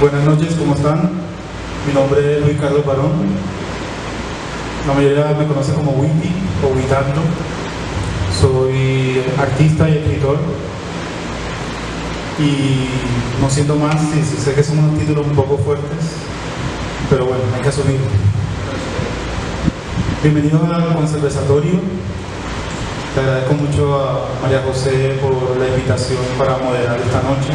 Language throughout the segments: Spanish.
Buenas noches, ¿cómo están? Mi nombre es Luis Carlos Barón. La mayoría me conoce como Wiki o Witando. Soy artista y escritor. Y no siendo más, sé que son unos títulos un poco fuertes, pero bueno, hay que asumirlo. Bienvenidos al conservatorio. Le agradezco mucho a María José por la invitación para moderar esta noche.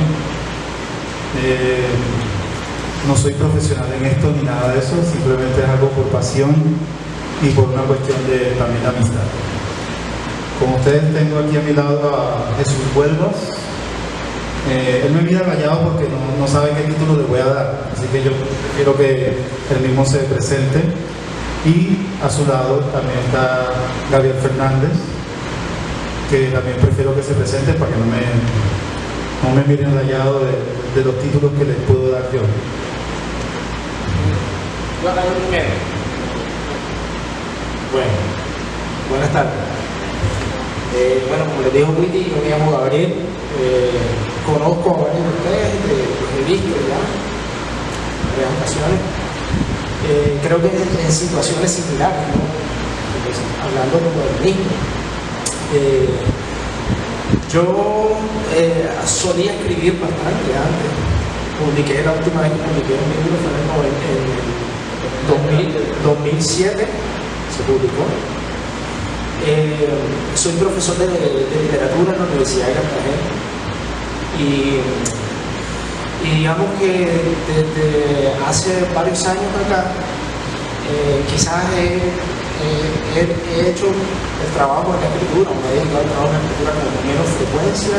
No soy profesional en esto ni nada de eso, simplemente es algo por pasión y por una cuestión de también de amistad. Como ustedes, tengo aquí a mi lado a Jesús Huelvas. Él me mira callado porque no sabe qué título le voy a dar, así que yo quiero que él mismo se presente. Y a su lado también está Gabriel Fernández, que también prefiero que se presente para que no me miren rayado de los títulos que les puedo dar yo. Yo acá primero. Bueno, buenas tardes. Bueno, como les dijo Witty, yo me llamo Gabriel. Conozco a varios de ustedes, los he visto ya en varias ocasiones. Creo que en situaciones similares, ¿no? Entonces, hablando como del mismo. Yo solía escribir bastante antes. La última vez que publiqué un libro fue en el 2007, se publicó. Soy profesor de literatura en la Universidad de Cartagena y digamos que desde hace varios años acá quizás he hecho el trabajo en la escritura, me he dedicado al trabajo en la escritura con menos frecuencia,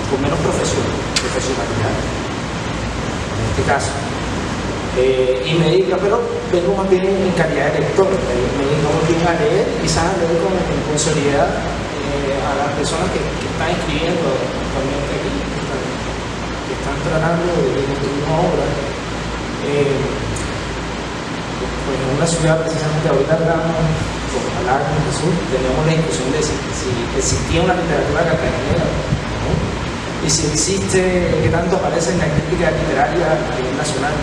con menos profesionalidad en este caso. Y me dedico, pero vengo más bien en calidad de lector, me dedico más bien a leer, quizás a leer con seriedad a las personas que están escribiendo actualmente aquí, que están tratando de construir una obra. Pues en una ciudad, precisamente ahorita hablamos con Jesús, teníamos la discusión de si existía una literatura cartagenera, ¿no? Y si existe, qué tanto aparece en la crítica literaria a nivel nacional.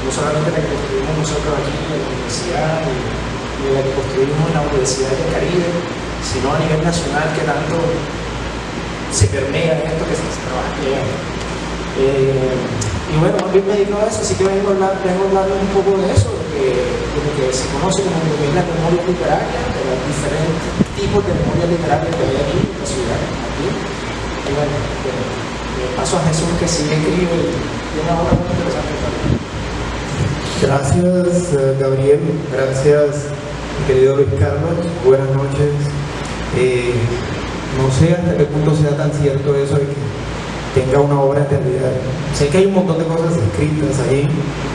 No solamente la que construimos nosotros aquí en la universidad y la que construimos en la Universidad del Caribe, sino a nivel nacional que tanto se permea esto que se trabaja allá. Y bueno, también me dedico a eso, así que vengo a hablarles un poco de eso, de lo que se conoce como lo que es la memoria literaria, de los diferentes tipos de memoria literaria que hay aquí en la ciudad. Aquí. Y bueno, paso a Jesús que sigue escribe y una obra muy interesante también. Gracias, Gabriel. Gracias, mi querido Luis Carlos. Buenas noches. No sé hasta qué punto sea tan cierto eso de que tenga una obra en realidad. Sé que hay un montón de cosas escritas ahí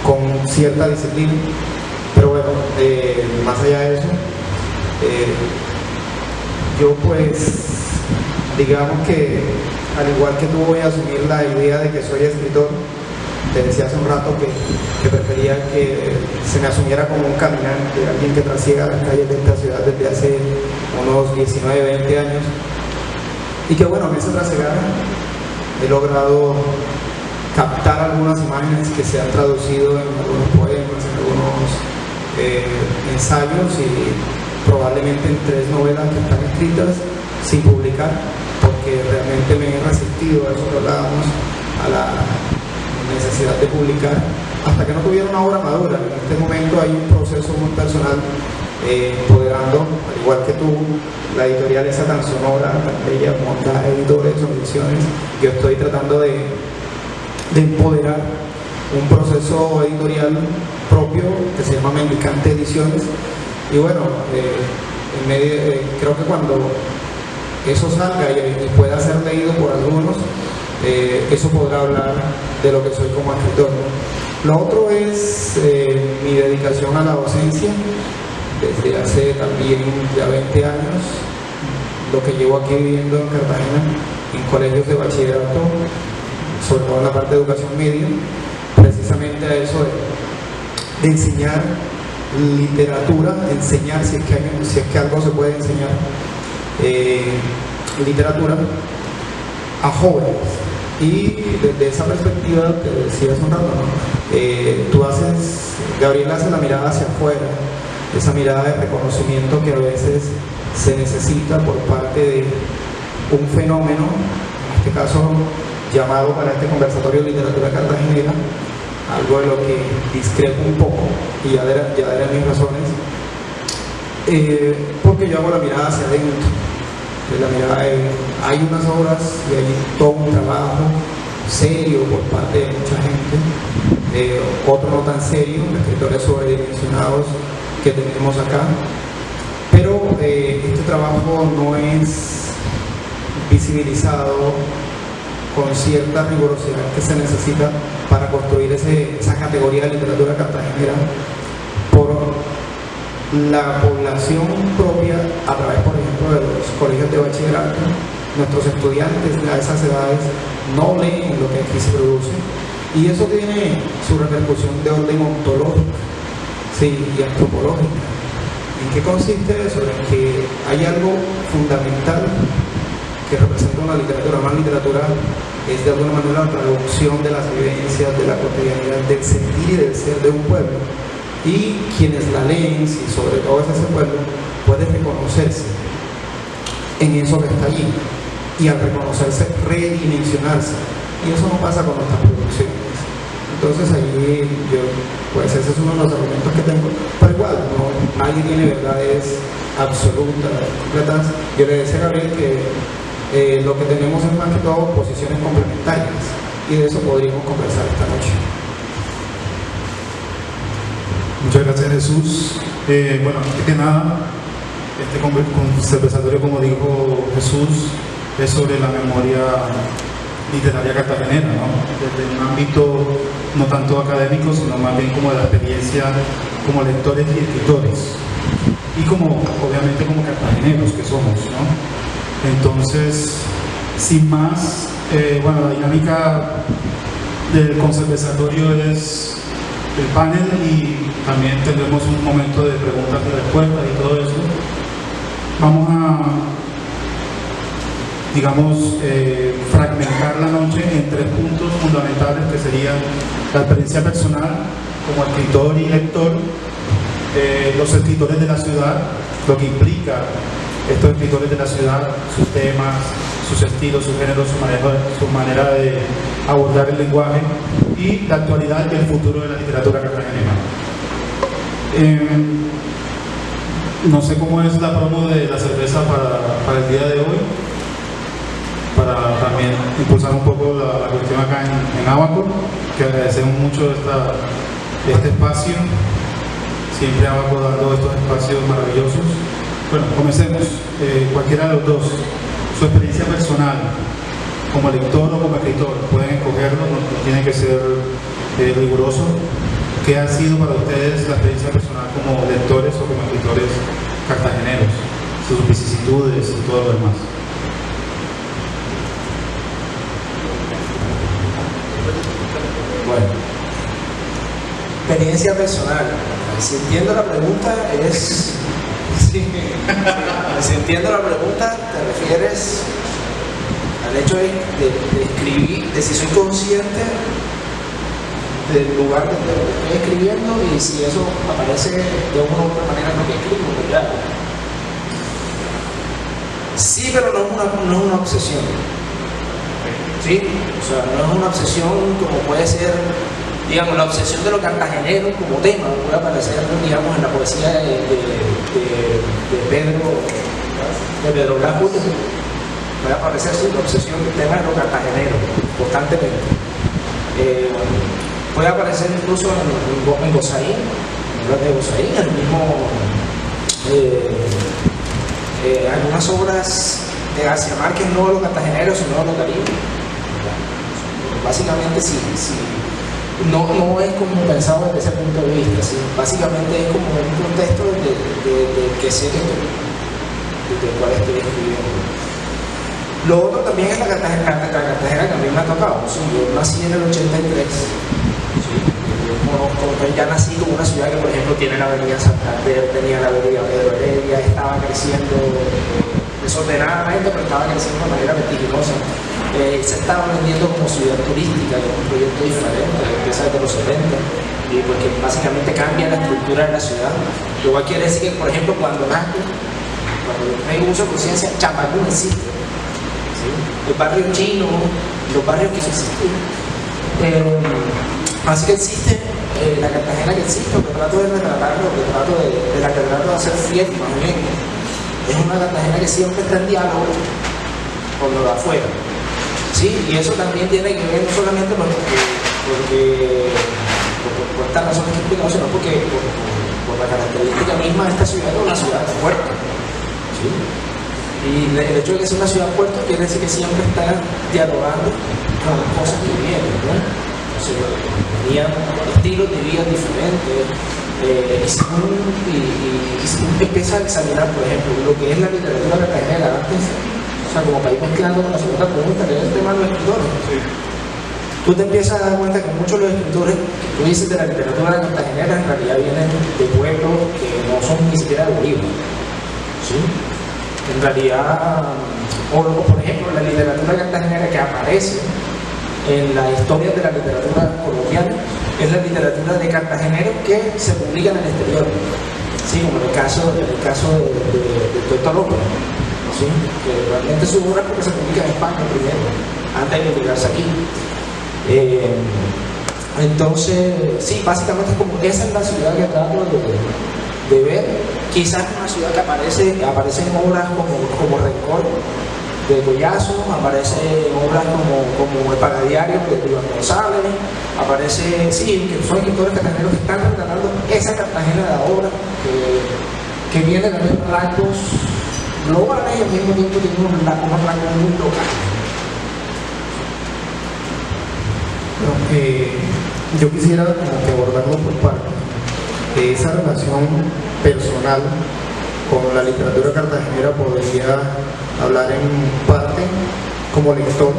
con cierta disciplina, pero bueno, más allá de eso, yo pues, digamos que al igual que tú voy a asumir la idea de que soy escritor. Te decía hace un rato que prefería que se me asumiera como un caminante, alguien que trasiega las calles de esta ciudad desde hace unos 19, 20 años. Y que bueno, en ese trasegar he logrado captar algunas imágenes que se han traducido en algunos poemas, en algunos ensayos y probablemente en 3 novelas que están escritas sin publicar, porque realmente me he resistido a eso que hablábamos, a la necesidad de publicar hasta que no tuviera una obra madura. En este momento hay un proceso muy personal empoderando, al igual que tú, la editorial esa tan sonora, tan bella, monta editores, ediciones. Yo estoy tratando de empoderar un proceso editorial propio que se llama Mendicante Ediciones. Y bueno, creo que cuando eso salga y pueda ser leído por algunos, eso podrá hablar de lo que soy como escritor, ¿no? Lo otro es mi dedicación a la docencia desde hace también ya 20 años, lo que llevo aquí viviendo en Cartagena, en colegios de bachillerato, sobre todo en la parte de educación media, precisamente a eso de enseñar literatura, enseñar si es que algo se puede enseñar, literatura a jóvenes. Y desde esa perspectiva, te decía hace un rato, ¿no? Gabriel hace la mirada hacia afuera, esa mirada de reconocimiento que a veces se necesita por parte de un fenómeno, en este caso llamado para este conversatorio literatura cartagenera, algo de lo que discrepo un poco, y ya daré mis razones, porque yo hago la mirada hacia adentro. Hay unas obras y hay todo un trabajo serio por parte de mucha gente, otro no tan serio, escritores sobredimensionados que tenemos acá, pero este trabajo no es visibilizado con cierta rigurosidad que se necesita para construir esa categoría de literatura cartagenera por la población propia a través, por ejemplo, de los colegios de bachillerato. Nuestros estudiantes a esas edades no leen lo que aquí se produce, y eso tiene su repercusión de orden ontológico, sí, y antropológica. ¿En qué consiste eso? En que hay algo fundamental que representa una literatura. Una literatura es de alguna manera la traducción de las vivencias, de la cotidianidad, del sentir y del ser de un pueblo. Y quienes la leen, si sobre todo es ese pueblo, puede reconocerse en eso que está allí, y al reconocerse, redimensionarse. Y eso no pasa con nuestras producciones. Entonces allí pues ese es uno de los argumentos que tengo. Pero igual, nadie tiene verdades absolutas, completas. Yo le decía a Gabriel que lo que tenemos es más que todo posiciones complementarias, y de eso podríamos conversar esta noche. Muchas gracias, Jesús. Bueno, antes que nada, este conversatorio, como dijo Jesús, es sobre la memoria literaria cartagenera, ¿no? Desde un ámbito no tanto académico, sino más bien como de la experiencia como lectores y escritores, y como, obviamente, como cartageneros que somos, ¿no? Entonces, sin más, bueno, la dinámica del conversatorio es el panel, y también tendremos un momento de preguntas y respuestas y todo eso. Vamos a, digamos, fragmentar la noche en 3 puntos fundamentales, que serían la experiencia personal como escritor y lector, los escritores de la ciudad, lo que implica estos escritores de la ciudad, sus temas, sus estilos, sus géneros, su manera de abordar el lenguaje, y la actualidad y el futuro de la literatura cartagenera. No sé cómo es la promo de la cerveza para el día de hoy, para también impulsar un poco la cuestión acá en Abaco, que agradecemos mucho este espacio, siempre Abaco dando estos espacios maravillosos. Bueno, comencemos. Cualquiera de los dos, su experiencia personal como lector o como escritor, pueden escogerlo, no tiene que ser riguroso. ¿Qué ha sido para ustedes la experiencia personal como lectores o como escritores cartageneros? Sus vicisitudes y todo lo demás. Bueno, experiencia personal. Si entiendo la pregunta es... Sí. Si entiendo la pregunta, te refieres al hecho de escribir, de si soy consciente del lugar donde estoy escribiendo y si eso aparece de una u otra manera en lo que escribo, ¿verdad? Sí, pero no es una obsesión. ¿Sí? O sea, no es una obsesión como puede ser, digamos, la obsesión de lo cartagenero como tema, puede aparecer, digamos, en la poesía de Pedro Blas Julio. Puede aparecer así, la obsesión del tema de lo cartagenero, constantemente. Puede aparecer incluso en Gozaín, en el mismo, algunas obras de García Márquez, no de los cartageneros, sino de los caribes. Básicamente, no es como pensado desde ese punto de vista, ¿sí? Básicamente es como un contexto de que sé que desde el cual estoy escribiendo. Lo otro también es la Cartagena que a mí me ha tocado. ¿Sí? Yo nací en el 83. ¿Sí? Yo ya nací en una ciudad que, por ejemplo, tiene la avenida Santander, tenía la avenida Pedro Heredia, estaba creciendo desordenadamente, pero estaba creciendo de manera vertiginosa. se estaba vendiendo como ciudad turística, que es un proyecto diferente, que empieza desde los 70, y porque básicamente cambia la estructura de la ciudad. Lo cual quiere decir que, por ejemplo, cuando hay uso de conciencia, Chapacú existe. ¿Sí? El barrio chino, los barrios que existen. Así que existe la Cartagena que existe, lo que trato de retratarlo, lo que trato de hacer fiel más bien. Es una Cartagena que siempre está en diálogo con lo de afuera. ¿Sí? Y eso también tiene que ver no solamente por estas razones que he explicado, sino porque por la característica misma de esta ciudad, es una ciudad de puerto. ¿Sí? Y el hecho de que sea una ciudad puerto quiere decir que siempre está dialogando con cosas que vienen, ¿no? O sea, tenían estilos de vida diferentes. Y si uno empieza a examinar, por ejemplo, lo que es la literatura cartagenera antes, o sea, como para ir mezclando con la segunda pregunta, que es el tema de los escritores. Sí. Tú te empiezas a dar cuenta que muchos de los escritores que tú dices de la literatura cartagenera en realidad vienen de pueblos que no son ni siquiera de Bolívar. ¿Sí? En realidad, o por ejemplo, la literatura cartagenera que aparece en la historia de la literatura colombiana es la literatura de cartageneros que se publica en el exterior. Sí, como en el caso de Tuerto López. ¿Sí? Que realmente su obra porque se publica en España primero, antes de publicarse aquí. Entonces, sí, básicamente es como esa es la ciudad que trato de ver. Quizás una ciudad que aparecen obras como Rencor de Collazo, aparecen obras como El Pagadiario de Iván González, aparece, sí, que son escritores cartageneros que están retratando esa Cartagena de la obra que viene de los rasgos globales y al mismo tiempo tiene unos rasgos muy locales. Yo quisiera como que abordarlo por partes. Esa relación personal con la literatura cartagenera podría hablar en parte como lector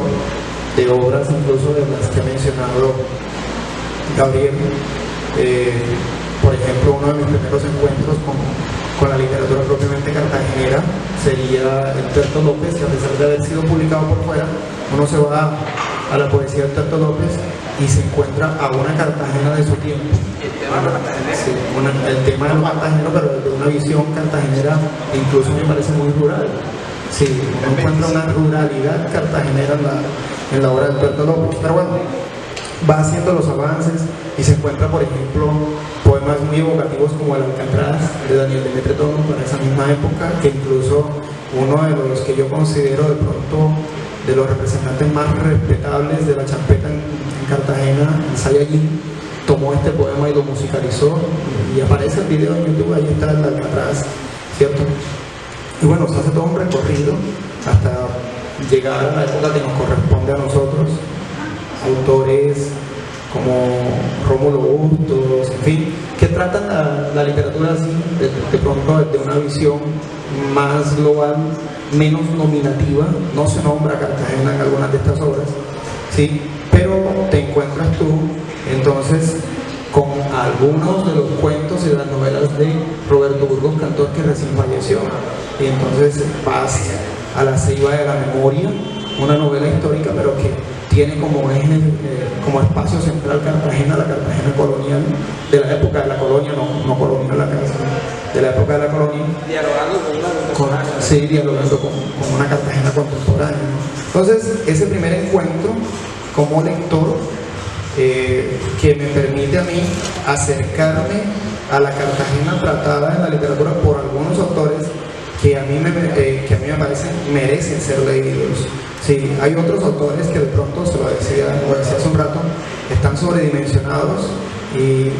de obras incluso de las que ha mencionado Gabriel. Por ejemplo, uno de mis primeros encuentros con la literatura propiamente cartagenera sería el Tuerto López, que a pesar de haber sido publicado por fuera, uno se va a la poesía del Tuerto López y se encuentra a una Cartagena de su tiempo. El tema de los cartageneros. Sí, el tema de los cartageneros, pero desde una visión cartagenera incluso me parece muy rural. Sí, uno encuentra una ruralidad cartagenera en la obra del Tuerto López. Pero bueno, va haciendo los avances y se encuentra, por ejemplo, poemas muy evocativos como El Alcatraz de Daniel Demetrio Tono para esa misma época, que incluso uno de los que yo considero de pronto de los representantes más respetables de la champeta en Cartagena, Sayallín, tomó este poema y lo musicalizó y aparece el video en YouTube, ahí está El Alcatraz, ¿cierto? Y bueno, se hace todo un recorrido hasta llegar a la época que nos corresponde a nosotros, autores como Rómulo Bustos, en fin, que tratan la literatura así, de pronto desde una visión más global, menos nominativa. No se nombra Cartagena en algunas de estas obras, ¿sí? Pero te encuentras tú entonces con algunos de los cuentos y de las novelas de Roberto Burgos Cantor, que recién falleció, y entonces vas a La Ceiba de la Memoria, una novela histórica pero que tiene como eje, como espacio central Cartagena, la Cartagena colonial, de la época de la colonia, no colonial la casa, de la época de la colonia. Dialogando con una Sí, dialogando con una Cartagena contemporánea, ¿no? Entonces, ese primer encuentro como lector que me permite a mí acercarme a la Cartagena tratada en la literatura por algunos autores que a mí me parecen merecen ser leídos. Sí, hay otros autores que de pronto, se lo decía hace un rato, están sobredimensionados y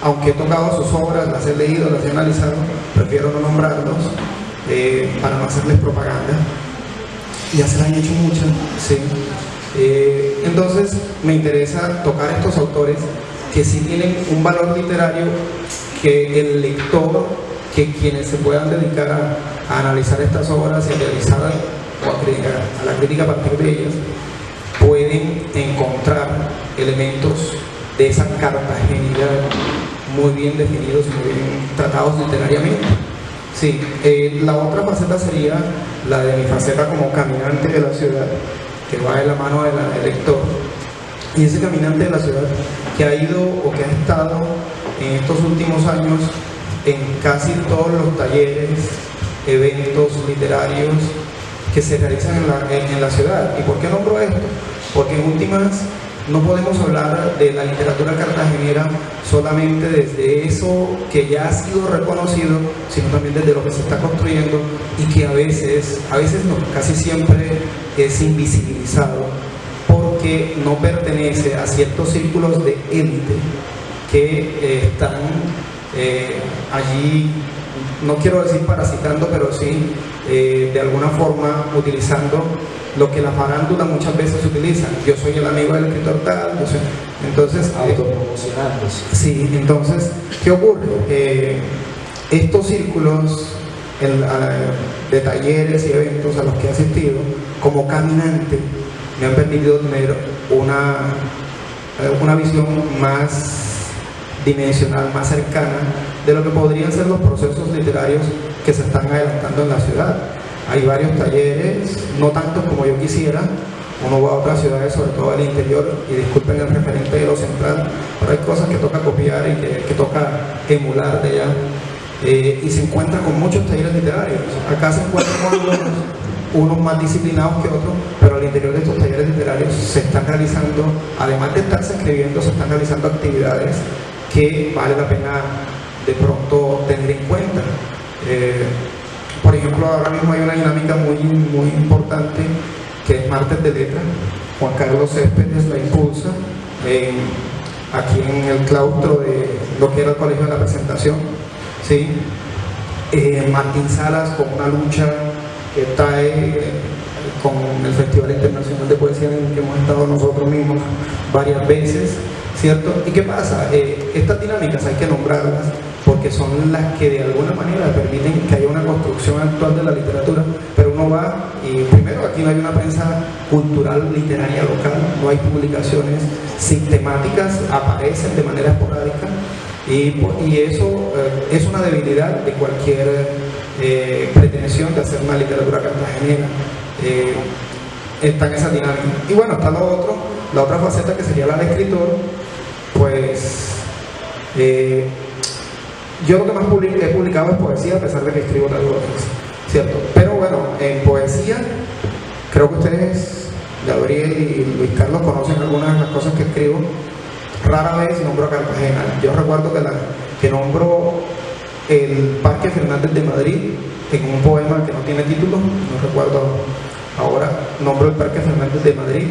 aunque he tocado sus obras, las he leído, las he analizado, prefiero no nombrarlos para no hacerles propaganda. Ya se la han hecho muchas, sí. Entonces me interesa tocar estos autores que sí tienen un valor literario, que el lector, que quienes se puedan dedicar a analizar estas obras y a realizar a la crítica a partir de ellas, pueden encontrar elementos de esa cartagenidad muy bien definidos y muy bien tratados literariamente. Sí, la otra faceta sería la de mi faceta como caminante de la ciudad, que va de la mano del lector, y ese caminante de la ciudad que ha ido o que ha estado en estos últimos años en casi todos los talleres, eventos literarios que se realizan en la ciudad. ¿Y por qué nombro esto? Porque en últimas no podemos hablar de la literatura cartagenera solamente desde eso que ya ha sido reconocido, sino también desde lo que se está construyendo y que a veces no, casi siempre es invisibilizado porque no pertenece a ciertos círculos de élite que están allí, no quiero decir parasitando, pero sí de alguna forma utilizando lo que la farándula muchas veces utiliza. Yo soy el amigo del escritor tal, yo soy... Entonces, autopromocionándose. Sí, entonces, ¿qué ocurre? Estos círculos de talleres y eventos a los que he asistido, como caminante, me han permitido tener una visión más dimensional, más cercana de lo que podrían ser los procesos literarios que se están adelantando en la ciudad. Hay varios talleres, no tantos como yo quisiera. Uno va a otras ciudades, sobre todo al interior, y disculpen el referente de lo central, pero hay cosas que toca copiar y que toca emular de allá. Y se encuentra con muchos talleres literarios. Acá se encuentran con unos más disciplinados que otros, pero al interior de estos talleres literarios se están realizando, además de estarse escribiendo, se están realizando actividades que vale la pena de pronto tener en cuenta. Por ejemplo, ahora mismo hay una dinámica muy importante que es Martes de Letra. Juan Carlos Céspedes la impulsa aquí en el claustro de lo que era el Colegio de la Presentación, ¿sí? Martín Salas con una lucha que está con el Festival Internacional de Poesía en el que hemos estado nosotros mismos varias veces, ¿cierto? ¿Y qué pasa? Estas dinámicas hay que nombrarlas porque son las que de alguna manera permiten que haya una construcción actual de la literatura, pero uno va y primero aquí no hay una prensa cultural literaria local, no hay publicaciones sistemáticas, aparecen de manera esporádica y eso es una debilidad de cualquier pretensión de hacer una literatura cartagenera. Está en esa dinámica. Y bueno, está la otra faceta que sería la de escritor, pues yo lo que más he publicado es poesía, a pesar de que escribo otras cosas, ¿cierto? Pero bueno, en poesía, creo que ustedes, Gabriel y Luis Carlos, conocen algunas de las cosas que escribo. Rara vez nombro a Cartagena. Yo recuerdo que nombro el Parque Fernández de Madrid en un poema que no tiene título, no recuerdo ahora, nombro el Parque Fernández de Madrid.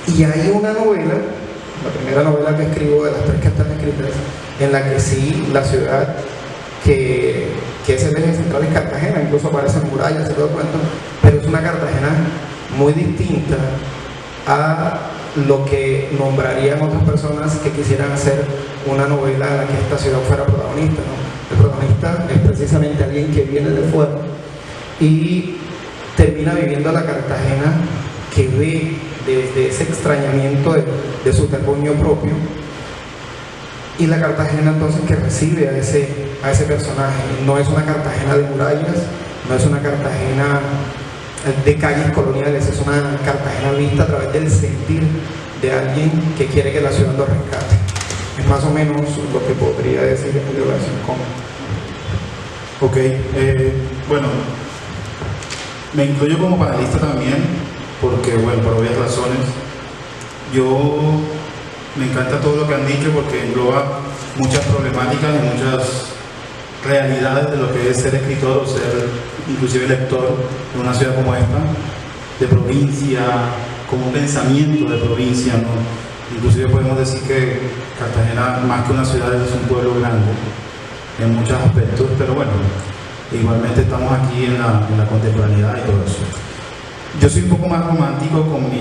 Y hay una novela, la primera novela que escribo de las tres que están escritas, en la que sí, la ciudad que es el eje central es Cartagena, incluso aparecen murallas y todo el cuento, pero es una Cartagena muy distinta a lo que nombrarían otras personas que quisieran hacer una novela en la que esta ciudad fuera protagonista, ¿no? El protagonista es precisamente alguien que viene de fuera y termina viviendo la Cartagena que ve desde ese extrañamiento de su terruño propio, y la Cartagena entonces que recibe a ese personaje. No es una Cartagena de murallas, no es una Cartagena de calles coloniales, es una Cartagena vista a través del sentir de alguien que quiere que la ciudad lo rescate. Es más o menos lo que podría decir en relación con... Ok, bueno, me incluyo como panelista también, porque, bueno, por obvias razones, yo me encanta todo lo que han dicho porque engloba muchas problemáticas y muchas realidades de lo que es ser escritor o ser inclusive lector de una ciudad como esta, de provincia, como un pensamiento de provincia, ¿no? Inclusive podemos decir que Cartagena, más que una ciudad, es un pueblo grande en muchos aspectos, pero bueno, igualmente estamos aquí en la contemporaneidad y todo eso. Yo soy un poco más romántico con mi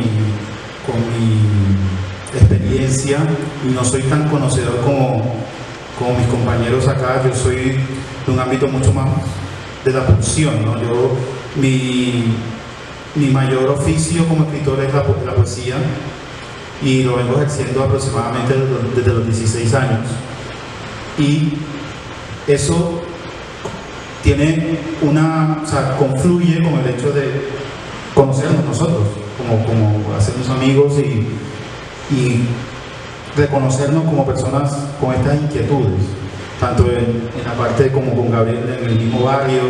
experiencia y no soy tan conocedor como mis compañeros acá. Yo soy de un ámbito mucho más de la función, ¿no? Mi mayor oficio como escritor es la poesía, y lo vengo ejerciendo aproximadamente desde los 16 años, y eso tiene confluye con el hecho de conocernos nosotros como como hacernos amigos y reconocernos como personas con estas inquietudes, tanto en la parte como con Gabriel en el mismo barrio,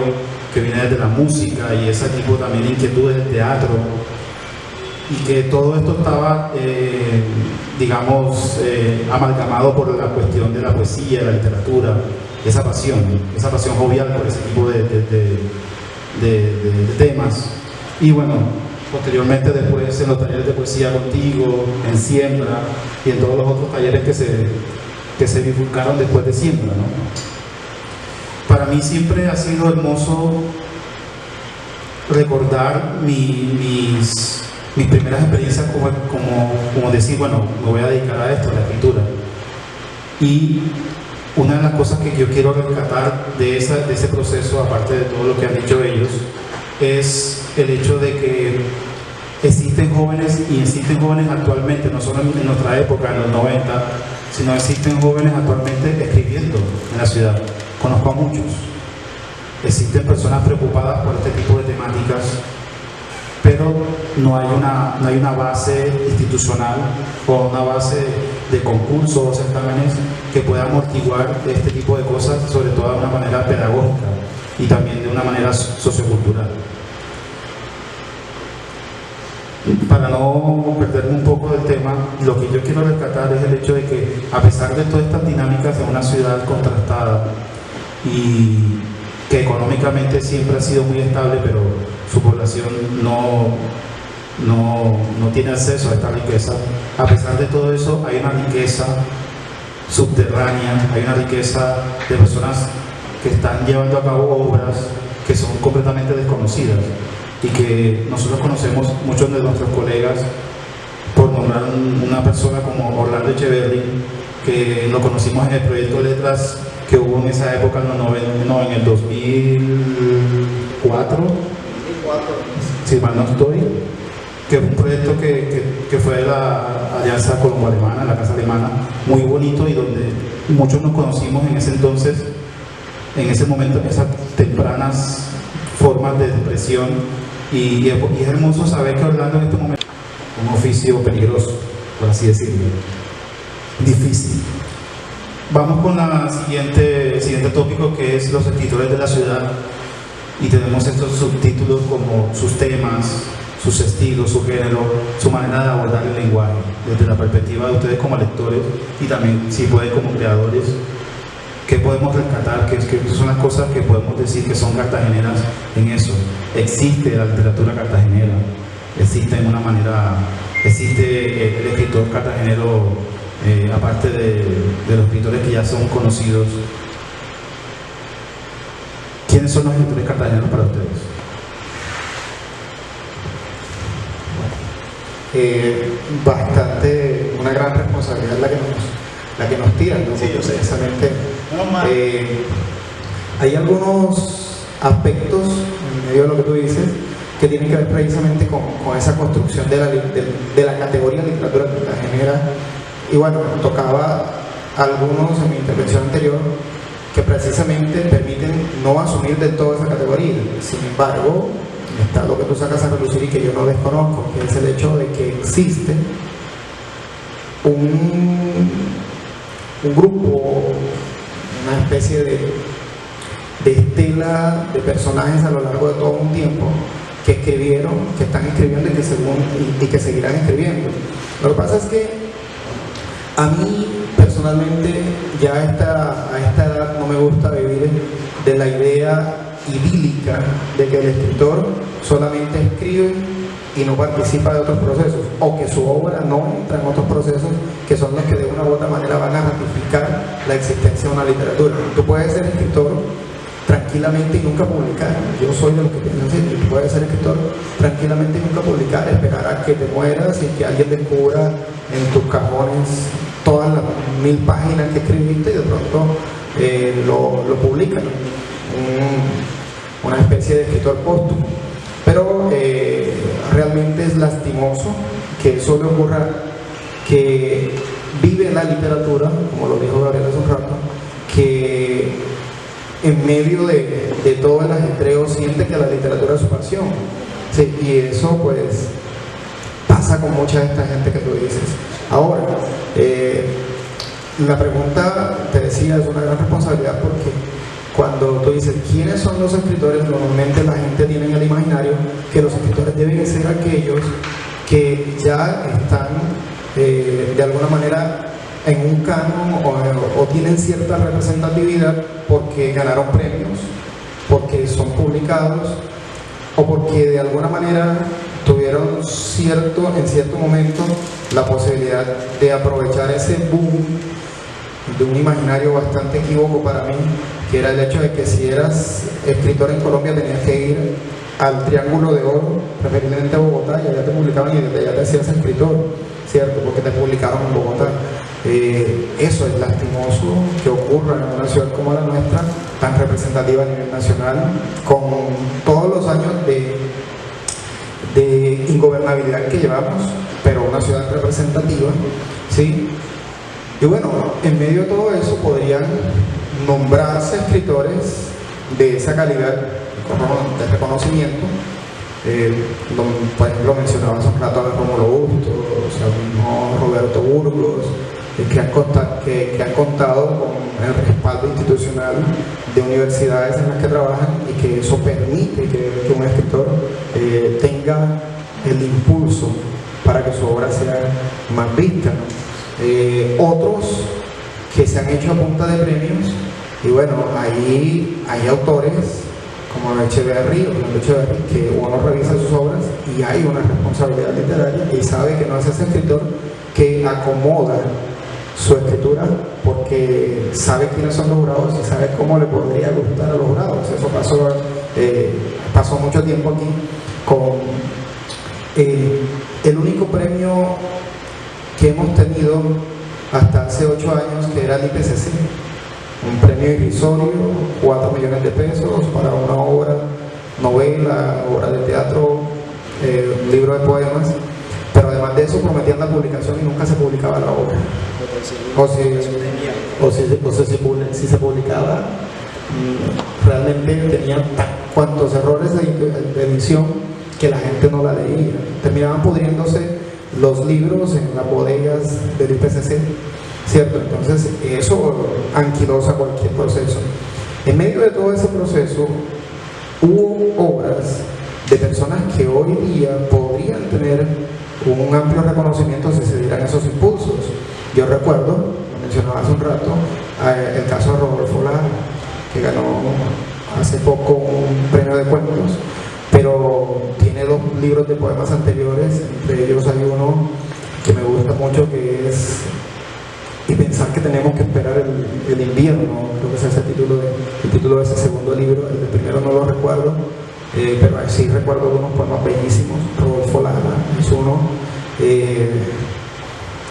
que viene desde la música y ese tipo también de inquietudes del teatro, y que todo esto estaba, digamos, amalgamado por la cuestión de la poesía, la literatura, esa pasión jovial por ese tipo de temas. Y bueno, posteriormente después en los talleres de poesía contigo, en Siembra y en todos los otros talleres que se bifurcaron después de Siembra, ¿no? Para mí siempre ha sido hermoso recordar mis primeras experiencias como decir, bueno, me voy a dedicar a esto, a la escritura. Y una de las cosas que yo quiero rescatar de ese proceso, aparte de todo lo que han dicho ellos, es el hecho de que existen jóvenes, y existen jóvenes actualmente, no solo en nuestra época, en los 90, sino existen jóvenes actualmente escribiendo en la ciudad. Conozco a muchos. Existen personas preocupadas por este tipo de temáticas, pero no hay una base institucional o una base de concursos o certámenes que pueda amortiguar este tipo de cosas, sobre todo de una manera pedagógica y también de una manera sociocultural. Para no perderme un poco del tema, lo que yo quiero rescatar es el hecho de que, a pesar de todas estas dinámicas de una ciudad contrastada y que económicamente siempre ha sido muy estable, pero su población no tiene acceso a esta riqueza, a pesar de todo eso hay una riqueza subterránea, hay una riqueza de personas que están llevando a cabo obras que son completamente desconocidas y que nosotros conocemos, muchos de nuestros colegas, por nombrar una persona como Orlando Echeverry, que lo conocimos en el proyecto Letras que hubo en esa época, en el 2004, si mal no estoy, que fue un proyecto que fue de la Alianza Colombo-Alemana, la Casa Alemana, muy bonito, y donde muchos nos conocimos en ese entonces, en ese momento, en esas tempranas formas de expresión, y es hermoso saber que Orlando en este momento es un oficio peligroso, por así decirlo, difícil. Vamos con el siguiente tópico, que es los escritores de la ciudad, y tenemos estos subtítulos como sus temas, sus estilos, su género, su manera de abordar el lenguaje, desde la perspectiva de ustedes como lectores y también, si pueden, como creadores. ¿Qué podemos rescatar? ¿Qué son las cosas que podemos decir que son cartageneras en eso? Existe la literatura cartagenera, existe el escritor cartagenero, aparte de los escritores que ya son conocidos. ¿Quiénes son los escritores cartageneros para ustedes? Bastante, una gran responsabilidad la que nos tiran, ¿no? Sí, yo sé. Precisamente, hay algunos aspectos en medio de lo que tú dices que tienen que ver precisamente con esa construcción de la categoría de literatura cartagenera. Y bueno, tocaba algunos en mi intervención anterior que precisamente permiten no asumir del todo esa categoría. Sin embargo, está lo que tú sacas a relucir y que yo no desconozco, que es el hecho de que existe un grupo, una especie de estela de personajes a lo largo de todo un tiempo que escribieron, que están escribiendo y que seguirán escribiendo. Lo que pasa es que a mí personalmente ya a esta edad no me gusta vivir de la idea idílica de que el escritor solamente escribe y no participa de otros procesos, o que su obra no entra en otros procesos que son los que de una u otra manera van a ratificar la existencia de una literatura. Tú puedes ser escritor tranquilamente y nunca publicar. Yo soy de los que piensan así. Tú puedes ser escritor tranquilamente y nunca publicar, esperar a que te mueras y que alguien descubra en tus cajones todas las 1000 páginas que escribiste y de pronto lo publican. Una especie de escritor póstumo. Pero realmente es lastimoso que eso le ocurra, que vive la literatura, como lo dijo Gabriel hace un rato, que en medio de todo el ajetreo siente que la literatura es su pasión. Sí, y eso pues pasa con mucha de esta gente que tú dices. Ahora, la pregunta, te decía, es una gran responsabilidad porque cuando tú dices quiénes son los escritores, normalmente la gente tiene en el imaginario que los escritores deben ser aquellos que ya están de alguna manera en un canon o tienen cierta representatividad porque ganaron premios, porque son publicados o porque de alguna manera tuvieron en cierto momento la posibilidad de aprovechar ese boom de un imaginario bastante equívoco para mí, que era el hecho de que si eras escritor en Colombia tenías que ir al Triángulo de Oro, preferiblemente a Bogotá, y allá te publicaban y desde allá te hacías escritor, ¿cierto? Porque te publicaron en Bogotá. Eso es lastimoso que ocurra en una ciudad como la nuestra, tan representativa a nivel nacional, con todos los años de ingobernabilidad que llevamos, pero una ciudad representativa, ¿sí? Y bueno, en medio de todo eso podrían nombrarse escritores de esa calidad de reconocimiento. Por ejemplo, mencionaba hace un rato a Rómulo Bustos, al mismo Roberto Burgos, que han contado con el respaldo institucional de universidades en las que trabajan y que eso permite que un escritor tenga el impulso para que su obra sea más vista, ¿no? Otros que se han hecho a punta de premios, y bueno, ahí hay autores como Echeverry, que uno revisa sus obras y hay una responsabilidad literaria y sabe que no es ese escritor que acomoda su escritura porque sabe quiénes son los jurados y sabe cómo le podría gustar a los jurados. Eso pasó mucho tiempo aquí con el único premio que hemos tenido hasta hace 8 años, que era el IPCC, un premio irrisorio, 4 millones de pesos para una obra, novela, obra de teatro, un libro de poemas, pero además de eso prometían la publicación y nunca se publicaba la obra. Si se publicaba, realmente tenían cuantos errores de edición que la gente no la leía. Terminaban pudriéndose los libros en las bodegas del IPCC, ¿cierto? Entonces eso anquilosa cualquier proceso. En medio de todo ese proceso hubo obras de personas que hoy día podrían tener un amplio reconocimiento si se dieran esos impulsos. Yo recuerdo, lo mencionaba hace un rato, el caso de Rodolfo Lara, que ganó hace poco un premio de cuentos, pero tiene 2 libros de poemas anteriores, entre ellos hay uno que me gusta mucho, que es Y pensar que tenemos que esperar el invierno, creo que ese es el título de ese segundo libro. El primero no lo recuerdo, pero sí recuerdo unos poemas bellísimos. Rodolfo Lara es uno.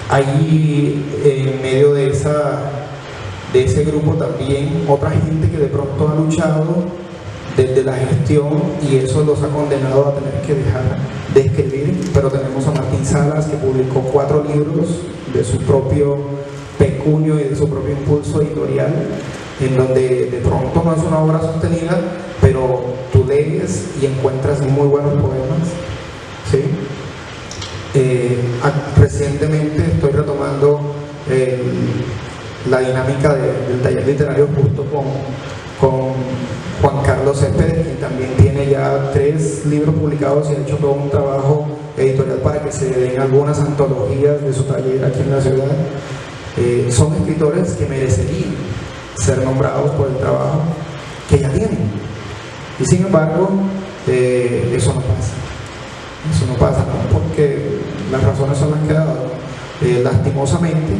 Ahí en medio de ese grupo también otra gente que de pronto ha luchado desde la gestión y eso los ha condenado a tener que dejar de escribir, pero tenemos a Martín Salas, que publicó 4 libros de su propio pecunio y de su propio impulso editorial, en donde de pronto no es una obra sostenida, pero tú lees y encuentras muy buenos poemas, ¿sí? Recientemente estoy retomando la dinámica del taller literario justo con Juan Carlos Céspedes, que también tiene ya 3 libros publicados y ha hecho todo un trabajo editorial para que se den algunas antologías de su taller aquí en la ciudad. Son escritores que merecerían ser nombrados por el trabajo que ya tienen, y sin embargo eso no pasa, ¿no? Porque las razones son las que he dado. Lastimosamente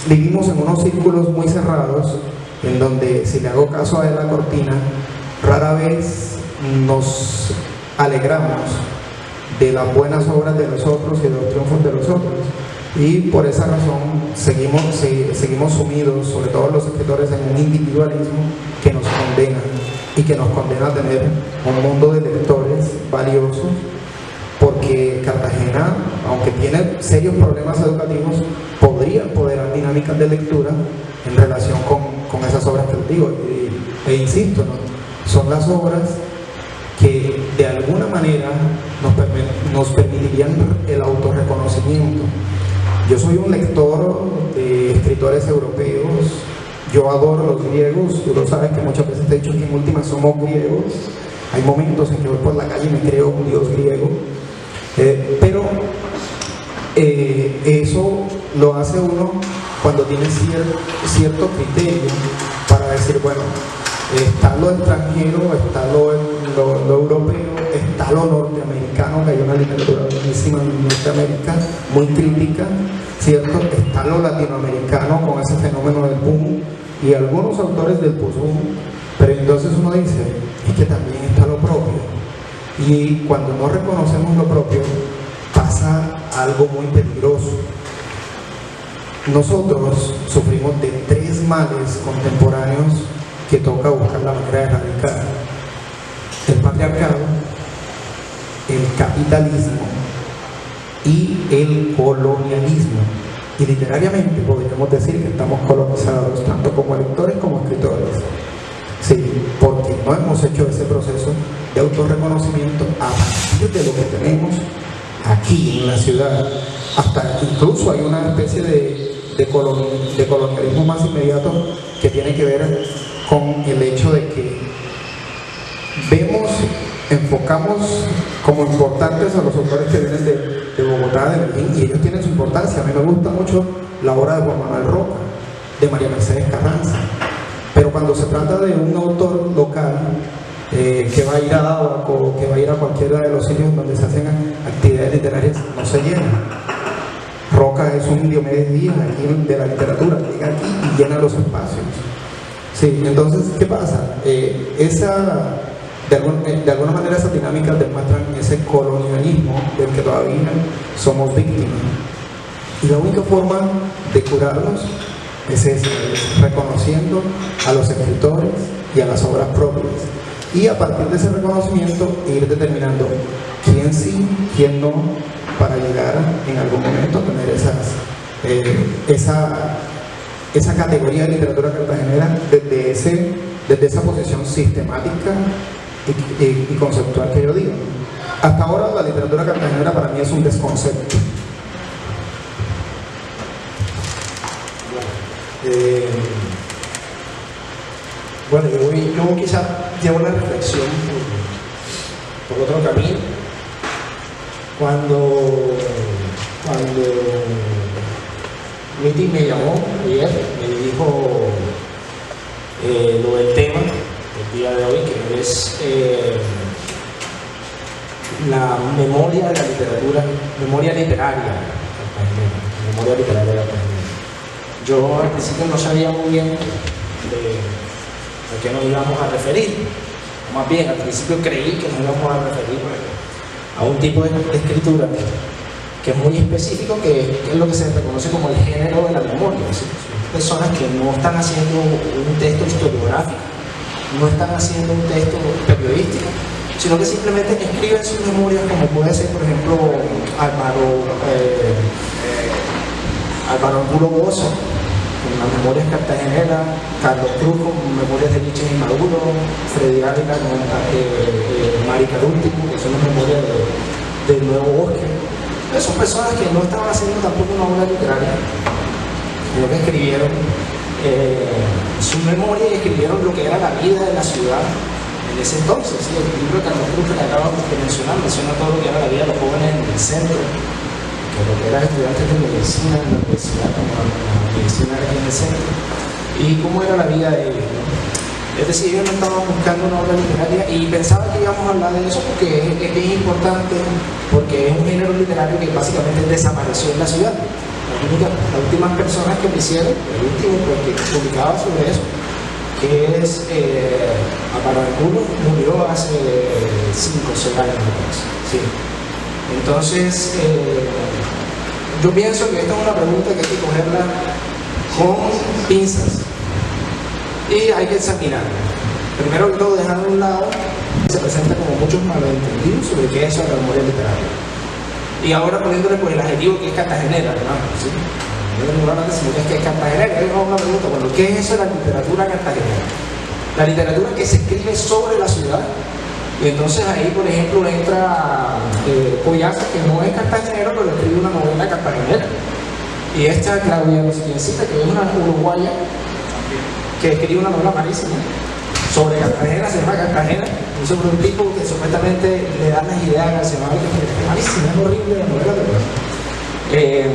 vivimos en unos círculos muy cerrados, en donde, si le hago caso a la cortina, rara vez nos alegramos de las buenas obras de los otros y de los triunfos de los otros, y por esa razón seguimos sumidos, sobre todo los escritores, en un individualismo que nos condena y que nos condena a tener un mundo de lectores valiosos, porque Cartagena, aunque tiene serios problemas educativos, podría empoderar dinámicas de lectura en relación con esas obras que les digo, e insisto, ¿no? Son las obras que de alguna manera nos permiten permitirían el autorreconocimiento. Yo soy un lector de escritores europeos, yo adoro los griegos, tú lo sabes que muchas veces te he dicho que en última somos griegos, hay momentos en que voy por la calle y me creo un dios griego, pero eso lo hace uno cuando tiene cierto criterio para decir, bueno, está lo extranjero, está lo europeo, está lo norteamericano, que hay una literatura buenísima en Norteamérica, muy crítica, ¿cierto? Está lo latinoamericano con ese fenómeno del boom y algunos autores del post-boom, pero entonces uno dice, es que también está lo propio. Y cuando no reconocemos lo propio, pasa algo muy peligroso. Nosotros sufrimos de 3 males contemporáneos que toca buscar la manera de erradicar: el patriarcado, el capitalismo y el colonialismo. Y literariamente podríamos decir que estamos colonizados tanto como lectores como escritores. Sí, porque no hemos hecho ese proceso de autorreconocimiento a partir de lo que tenemos aquí en la ciudad. Hasta incluso hay una especie de colonialismo más inmediato que tiene que ver con el hecho de que enfocamos como importantes a los autores que vienen de Bogotá, de Medellín, y ellos tienen su importancia. A mí me gusta mucho la obra de Juan Manuel Roca, de María Mercedes Carranza, pero cuando se trata de un autor local que va a ir a Dávaco, que va a ir a cualquiera de los sitios donde se hacen actividades literarias, no se llena. Roca es un Diomedes Díaz aquí de la literatura, llega aquí y llena los espacios. Sí, entonces, ¿qué pasa? De alguna manera esas dinámicas demuestran ese colonialismo del que todavía somos víctimas. Y la única forma de curarnos es esa, es reconociendo a los escritores y a las obras propias. Y a partir de ese reconocimiento ir determinando quién sí, quién no, para llegar en algún momento a tener esa categoría de literatura cartagenera desde esa posición sistemática y conceptual que yo digo. Hasta ahora la literatura cartagenera para mí es un desconcepto. Bueno, yo quizás llevo una reflexión por otro camino. Cuando Miti me llamó ayer, me dijo lo del tema del día de hoy, que es la memoria de la literatura, memoria literaria cartagenera. Yo al principio no sabía muy bien de qué nos íbamos a referir. Más bien, al principio creí que nos íbamos a referir a un tipo de escritura que es muy específico, que es lo que se reconoce como el género de la memoria. Son personas que no están haciendo un texto historiográfico, no están haciendo un texto periodístico, sino que simplemente escriben sus memorias, como puede ser, por ejemplo, Álvaro Angulo Bozo, con las memorias cartageneras, Carlos Cruz con memorias de Liches y Maduro, Freddy Ávila con Mari Carúltimo, que son las memorias del Nuevo Bosque. Son personas que no estaban haciendo tampoco una obra literaria, sino que escribieron su memoria y escribieron lo que era la vida de la ciudad en ese entonces. ¿Sí? El libro de Carlos Cruz que acabamos de mencionar menciona todo lo que era la vida de los jóvenes en el centro, que lo que eran estudiantes de medicina en la universidad, como la medicina aquí en el centro, y cómo era la vida de ellos, ¿no? Es decir, ellos no estaban buscando una obra literaria y pensaba que íbamos a hablar de eso porque es bien importante, porque es un género literario que básicamente desapareció en la ciudad. Las últimas personas que lo hicieron, el último que publicaba sobre eso, que es Álvaro Angulo, murió hace 5 o 6 años. Sí. Entonces, yo pienso que esta es una pregunta que hay que cogerla con pinzas y hay que examinar. Primero que todo, dejar a un lado, se presenta como muchos malentendidos sobre qué es la memoria literaria. Y ahora poniéndole pues el adjetivo que es cartagenera, hermano, ¿sí? No es ninguna parte, sino que es cartagenera. Yo hago una pregunta, bueno, ¿qué es eso de la literatura cartagenera? La literatura que se escribe sobre la ciudad Y entonces ahí, por ejemplo, entra Collazo, que no es cartagenero, pero escribe una novela cartagenera. Y esta Claudia Rosiciencita, que es una uruguaya, que escribe una novela malísima sobre Cartagena, se llama Cartagena, y sobre un tipo que supuestamente le da las ideas a García Márquez, que es malísima, es horrible la novela, pero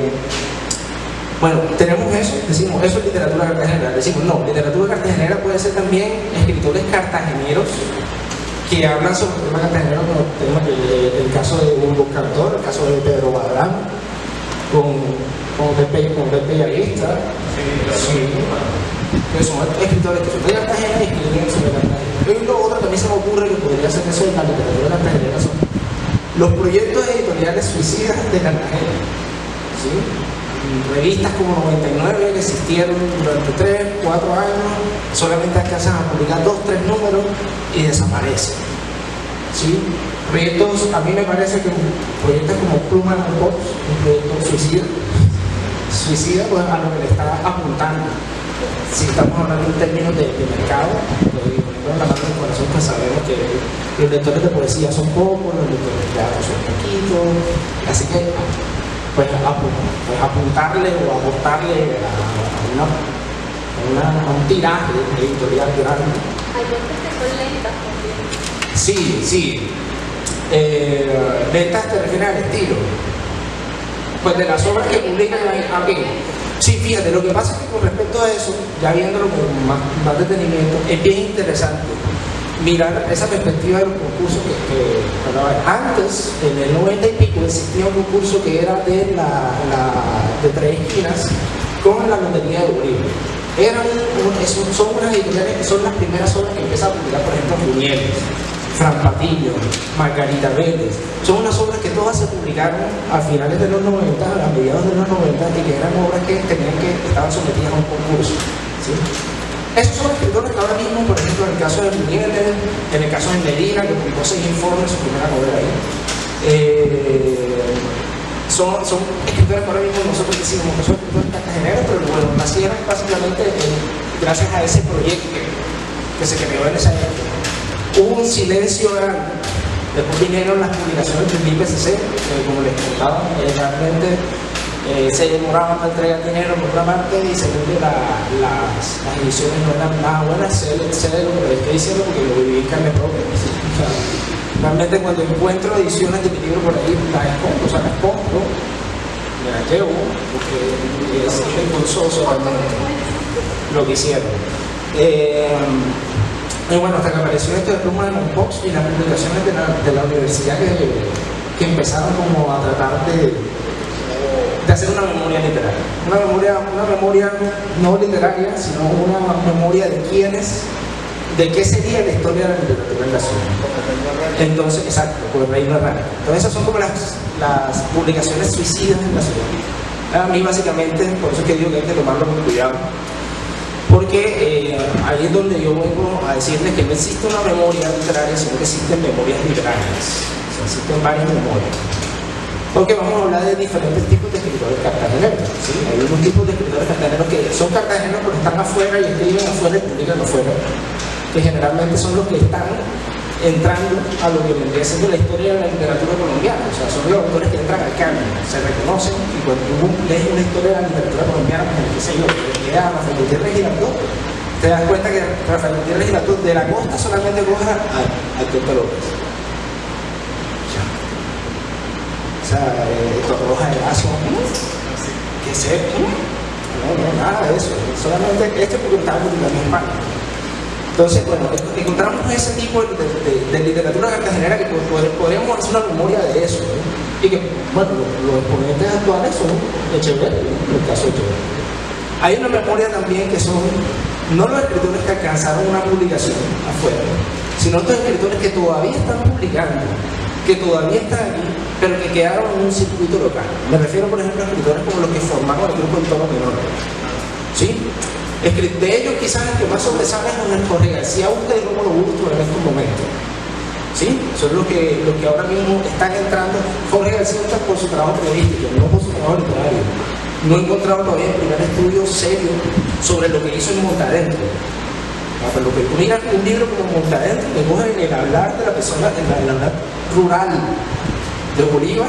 bueno, tenemos eso, decimos, eso es literatura cartagenera. Decimos, no, literatura cartagenera puede ser también escritores cartageneros que hablan sobre el tema cartagenero, como tenemos el caso de Hugo Cantor, el caso de Pedro Badrán, con Pepe Yavista, que son escritores que son de Cartagena y escriben sobre Cartagena. Y lo otro también se me ocurre que podría ser eso de la literatura cartagenera son los proyectos editoriales suicidas de Cartagena. ¿Sí? Revistas como 99 que existieron durante 3, 4 años, solamente alcanzan a publicar 2, 3 números y desaparecen. ¿Sí? Proyectos, a mí me parece que proyectos como Pluma and Pops, un proyecto suicida pues, a lo que le está apuntando. Si estamos hablando en términos de mercado, con la mano del corazón, pues sabemos que los lectores de poesía son pocos, los lectores de teatro son poquitos, así que pues apuntarle o aportarle a un tiraje editorial grande. Hay otras que son lentas también. Sí. ¿Lentas te refieres al estilo? Pues de las obras que publican aquí. Sí, fíjate, lo que pasa es que con respecto a eso, ya viéndolo con más detenimiento, es bien interesante mirar esa perspectiva de los concursos que antes, en el 90 y pico, existía un concurso que era de Tres Esquinas con la lotería de Uribe. Son unas editoriales que son las primeras obras que empiezan a publicar, por ejemplo, Buñuelos, Fran Patiño, Margarita Vélez. Son unas obras que todas se publicaron a finales de los 90, a mediados de los 90, y que eran obras que estaban sometidas a un concurso. ¿Sí? Esos son escritores que ahora mismo, por ejemplo, en el caso de Buñuelos, en el caso de Medina, que publicó 6 informes, su primera novela ahí, son escritores que ahora mismo nosotros decimos que son escritores cartageneros, pero bueno, nacieron básicamente gracias a ese proyecto que se creó en esa época. Hubo un silencio grande. Después vinieron las publicaciones del IPCC, como les contaba, realmente se demoraban para entregar dinero por una parte y segundo las ediciones no eran nada buenas. Sé lo que estoy diciendo porque lo viví en carne propia. O sea, realmente cuando encuentro ediciones de mi libro por ahí, las compro, me las llevo, porque es impulsoso lo que hicieron. Y bueno, hasta que apareció esto de Pluma and Pops y las publicaciones de la universidad que empezaron como a tratar de hacer una memoria literaria. Una memoria no literaria, sino una memoria de qué sería la historia de la literatura en la ciudad. Entonces, exacto, por el Reino Herrera. Entonces esas son como las publicaciones suicidas en la ciudad. A mí básicamente, por eso es que digo que hay que tomarlo con cuidado. Porque ahí es donde yo vengo a decirles que no existe una memoria literaria, sino que existen memorias literarias. O sea, existen varias memorias. Porque vamos a hablar de diferentes tipos de escritores cartageneros. ¿Sí? Hay unos tipos de escritores cartageneros que son cartageneros pero están afuera y escriben afuera y publican afuera, que generalmente son los que están entrando a lo que vendría siendo la historia de la literatura colombiana. O sea, son los autores que entran al canon, se reconocen, y cuando tú lees una historia de la literatura colombiana, como qué sé yo, que a Rafael Gutiérrez Girardot, te das cuenta que Rafael Gutiérrez Girardot de la costa solamente coja a Torta López. O sea, Torroja de Lazo, que sé, no, nada de eso, solamente porque estaba publicando en España. Entonces, bueno, encontramos ese tipo de literatura cartagenera que podríamos hacer una memoria de eso, ¿no? Y que, bueno, los exponentes actuales son Echeverri, el caso de Echeverri. Hay una memoria también que son no los escritores que alcanzaron una publicación afuera, sino los escritores que todavía están publicando, que todavía están aquí, pero que quedaron en un circuito local. Me refiero, por ejemplo, a escritores como los que formaron el grupo El Toro Menor. ¿Sí? De ellos quizás el que más sobresale es Jorge García Usta y Rómulo Busto en estos momentos. ¿Sí? Son los que ahora mismo están entrando. Jorge García Usta por su trabajo periodístico, no por su trabajo literario. No he encontrado todavía el primer estudio serio sobre lo que hizo en Montadentro. Pero que tú miras un libro como Montadentro, que coge el hablar de la persona, el hablar rural de Bolívar,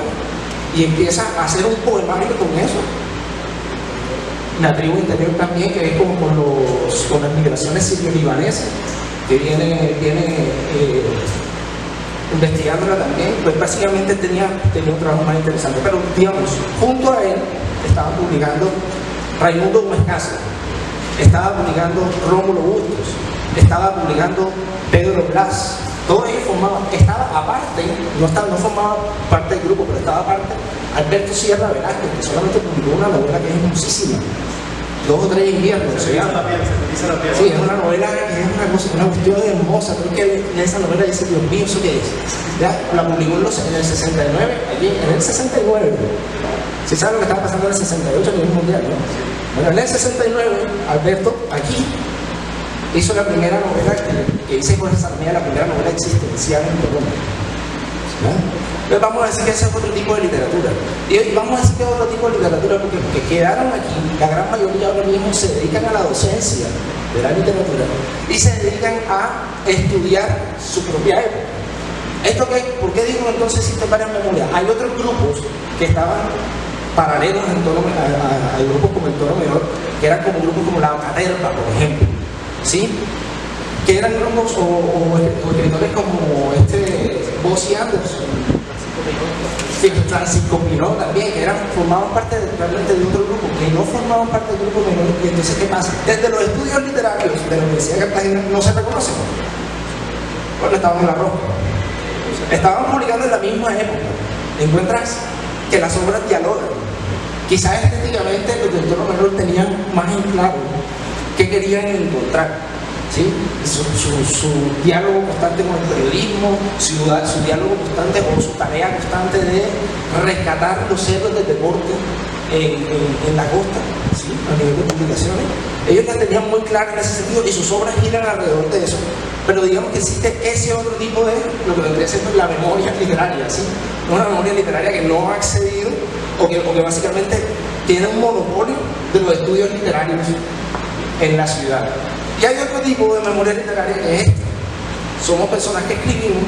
y empieza a hacer un poemario con eso. La tribu interior también, que es como con las migraciones sirio-libanesas, que viene investigándola también, pues básicamente tenía un trabajo más interesante. Pero digamos, junto a él estaba publicando Raimundo Gómez Casas, estaba publicando Rómulo Bustos, estaba publicando Pedro Blas. Todos ellos formaban, estaba aparte, no formaba parte del grupo, pero estaba aparte Alberto Sierra Velázquez, que solamente publicó una novela que es hermosísima, 2 o 3 inviernos se llama. Sí, es una novela que es una cuestión hermosa. Creo que en esa novela dice, Dios mío, ¿eso qué es? Ya, la publicó en el 69, allí, en el 69. Si saben lo que estaba pasando en el 68 a nivel mundial, ¿no? Bueno, en el 69, Alberto, aquí, hizo la primera novela que dice Jorge Sarmiento, la primera novela existencial en Colombia. Entonces vamos a decir que ese es otro tipo de literatura. Y vamos a decir que es otro tipo de literatura porque los que quedaron aquí, la gran mayoría ahora mismo se dedican a la docencia de la literatura y se dedican a estudiar su propia época. ¿Esto qué? ¿Por qué digo entonces existen varias memorias? Hay otros grupos que estaban paralelos al grupo como el Toro Menor, que eran como grupos como la Caterva, por ejemplo, ¿sí? Que eran grupos o escritores como Bossi Anderson, Francisco Pinó también, que formaban parte realmente de otro grupo, que no formaban parte del grupo menor. Y entonces, ¿qué pasa? Desde los estudios literarios de la Universidad de Cartagena no se reconocen. Bueno, estaban en la roja. Estaban publicando en la misma época. Encuentras que las obras dialogan. Quizás estéticamente los del Toro Menor tenían más en claro qué querían encontrar. ¿Sí? Su diálogo constante con el periodismo, su diálogo constante o su tarea constante de rescatar los héroes del deporte en la costa, ¿sí? A nivel de publicaciones. Ellos la tenían muy clara en ese sentido y sus obras giran alrededor de eso. Pero digamos que existe ese otro tipo de, lo que vendría siendo la memoria literaria, ¿sí? Una memoria literaria que no ha accedido o que básicamente tiene un monopolio de los estudios literarios en la ciudad. Y hay otro tipo de memoria literaria que es esta. Somos personas que escribimos,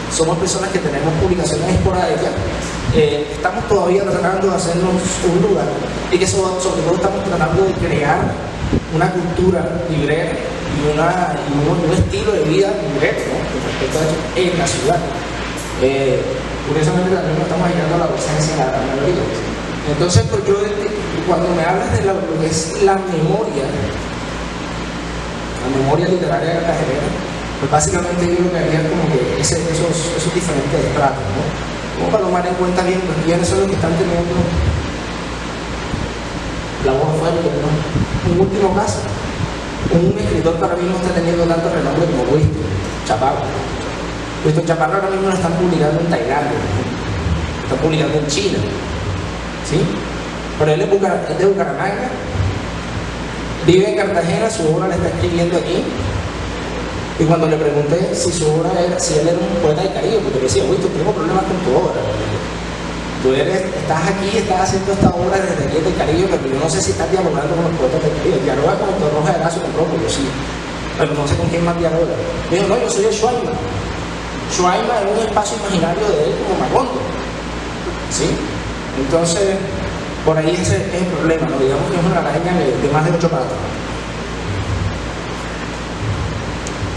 somos personas que tenemos publicaciones esporádicas, estamos todavía tratando de hacernos un lugar y que sobre todo estamos tratando de crear una cultura librera y un estilo de vida librero, ¿no? Con respecto a eso en la ciudad. Curiosamente también nos estamos llegando a la presencia en la mayoría. Entonces, pues yo, cuando me hablas de lo que es la memoria literaria cartagenera, pues básicamente yo lo que haría es como que esos diferentes estratos, ¿no? Como para tomar en cuenta bien pues, quiénes son los que están teniendo la voz fuerte, ¿no? Un último caso, un escritor que ahora mismo está teniendo tanto renombre como Winston Chaparro. Winston Chaparro ahora mismo lo están publicando en Tailandia, ¿no? Están publicando en China, ¿sí? Pero él es de Bucaramanga, vive en Cartagena, su obra la está escribiendo aquí. Y cuando le pregunté si su obra era, si él era un poeta del Caribe, porque me decía, uy, tú tengo problemas con tu obra. Tú estás aquí, estás haciendo esta obra desde aquí del Caribe, pero yo no sé si estás dialogando con los poetas del Caribe. Dialoga con el Torroja de Horacio Comprópolis, sí. Pero no sé con quién más dialoga. Me dijo, no, yo soy el Shuaima. Shuaima es un espacio imaginario de él como Macondo. ¿Sí? Entonces, por ahí ese es el problema, ¿no? Digamos que es una araña de más de 8 patas.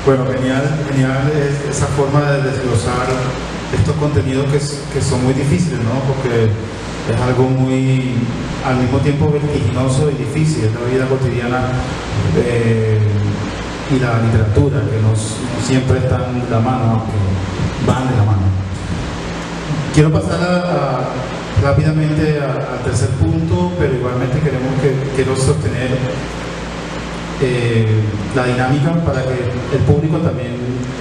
Bueno, genial esa forma de desglosar estos contenidos que son muy difíciles, ¿no? Porque es algo muy, al mismo tiempo vertiginoso y difícil, es la vida cotidiana y la literatura, que no siempre están de la mano, aunque van de la mano. Quiero pasar rápidamente al tercer punto, pero igualmente quiero sostener la dinámica para que el público también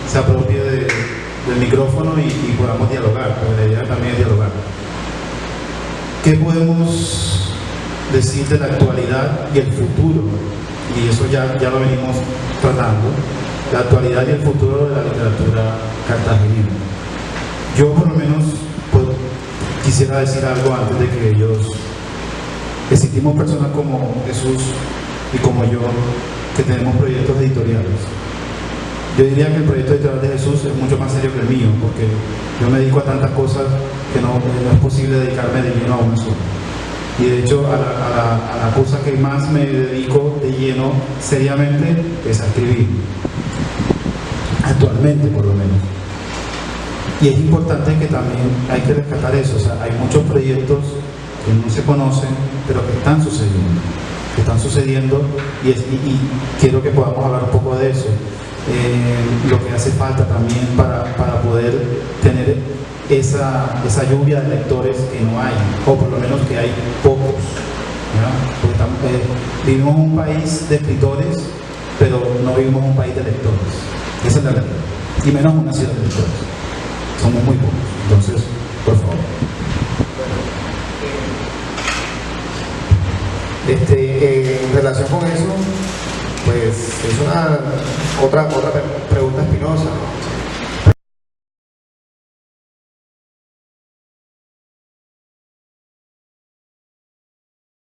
se apropie del micrófono y podamos dialogar, porque la idea también es dialogar. ¿Qué podemos decir de la actualidad y el futuro? Y eso ya lo venimos tratando, la actualidad y el futuro de la literatura cartagenera. Yo por lo menos quisiera decir algo antes de que existimos personas como Jesús y como yo que tenemos proyectos editoriales. Yo diría que el proyecto editorial de Jesús es mucho más serio que el mío, porque yo me dedico a tantas cosas que no es posible dedicarme de lleno a una sola. Y de hecho a la cosa que más me dedico de lleno seriamente es a escribir, actualmente por lo menos. Y es importante que también hay que rescatar eso, o sea, hay muchos proyectos que no se conocen, pero que están sucediendo y quiero que podamos hablar un poco de eso. Lo que hace falta también para poder tener esa lluvia de lectores que no hay, o por lo menos que hay pocos, ¿ya? Porque vivimos en un país de escritores, pero no vivimos en un país de lectores. Esa es la realidad, y menos una ciudad de lectores. Somos muy pocos. Entonces, por favor. En relación con eso, pues es otra pregunta espinosa, ¿no?